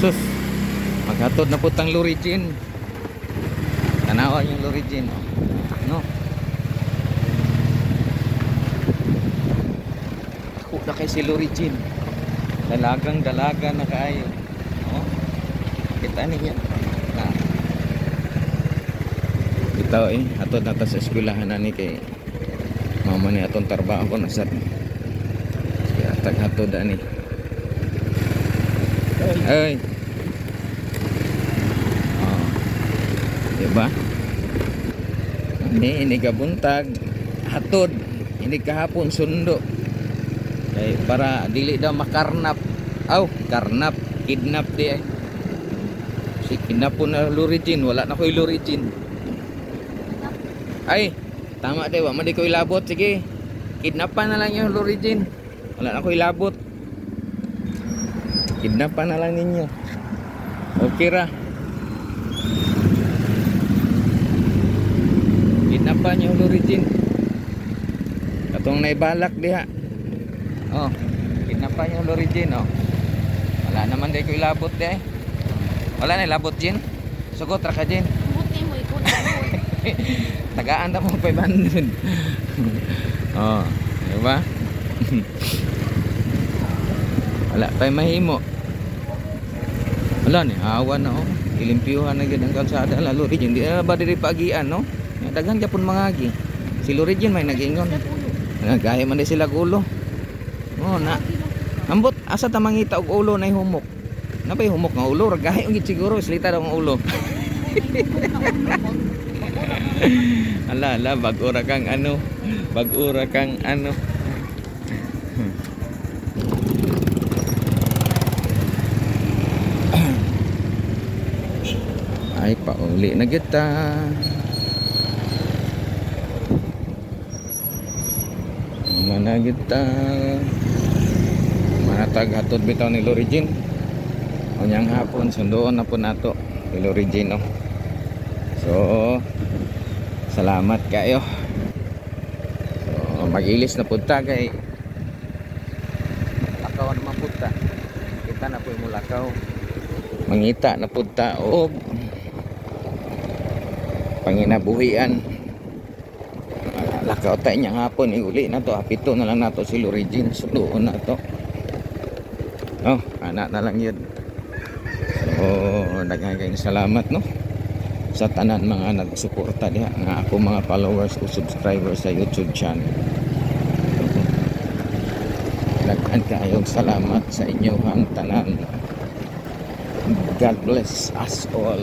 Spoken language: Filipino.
Sus, maghatod na putang Lorigin. Tanawa yung Lorigin. No? Ako na kay si Lorigin. Dalagang dalaga na kaayo. Oh. Kita niya. Na. Ito hatod na ta sa eskwelahan na ni kay mama ni atong trabaho ko nasad. Kaya tag-hatod ani. Ay. Oh. Diba? Ini kabuntag hatod, ini kahapon sundo. Kay para dili daw makarnap. Aw, karnap, kidnap di ay. Si kidnap po na Lorigin, wala na ko'y Lorigin. Ay, tama di ba? Madi ko'y labot, sige. Kidnapan na lang yung Lorigin. Wala na ko'y labot. Kidnapan na lang ninyo. Okay ra. Kidnapan yung Lorigin. Katong naibalak diha. Oh, kidnapan yung Lorigin, oh. Wala naman di ko'y labot di. Wala na labot Jin. Sugot ra ka Jin. Buti mo ikot. Tagaan ta mo 500. Oh, di ba? Wala pa mahimo. Wala ni awan na oh. Ilimpyuhan na gid ang kalsada la Lorigin. Di na ba diri pagian no? Daghang japon mangagi. Si Lorigin may nag-ingon. Nagahe man di sila ulo. Oh na. Ambot asa ta mangita og ulo nay humok. Napay humok nga ulo, ragahe ungit siguro slita daw ang ulo. Ala, bag-ura kang ano. Bag-ura kang ano. Ay, pauli na kita. Mana kita. Manatag hatod bitaw ni Lorigin. Unyang hapon, sundoon na po nato ni Lorigin. Oh. So, salamat kayo. So, mag-ilis na punta kay lakaw naman punta. Kita na po yung mulakaw. Mangita na punta o panginabuhian. Lakaw tayo niyang hapon. Iuli na to. Apito na lang nato si Lorigin. Sundoon na to. Oh, anak na lang yun. So, daghang salamat no sa tanan mga nagsuporta diha nga ako mga followers o subscribers sa YouTube channel. Daghang kayong salamat sa inyong tanan. God bless us all.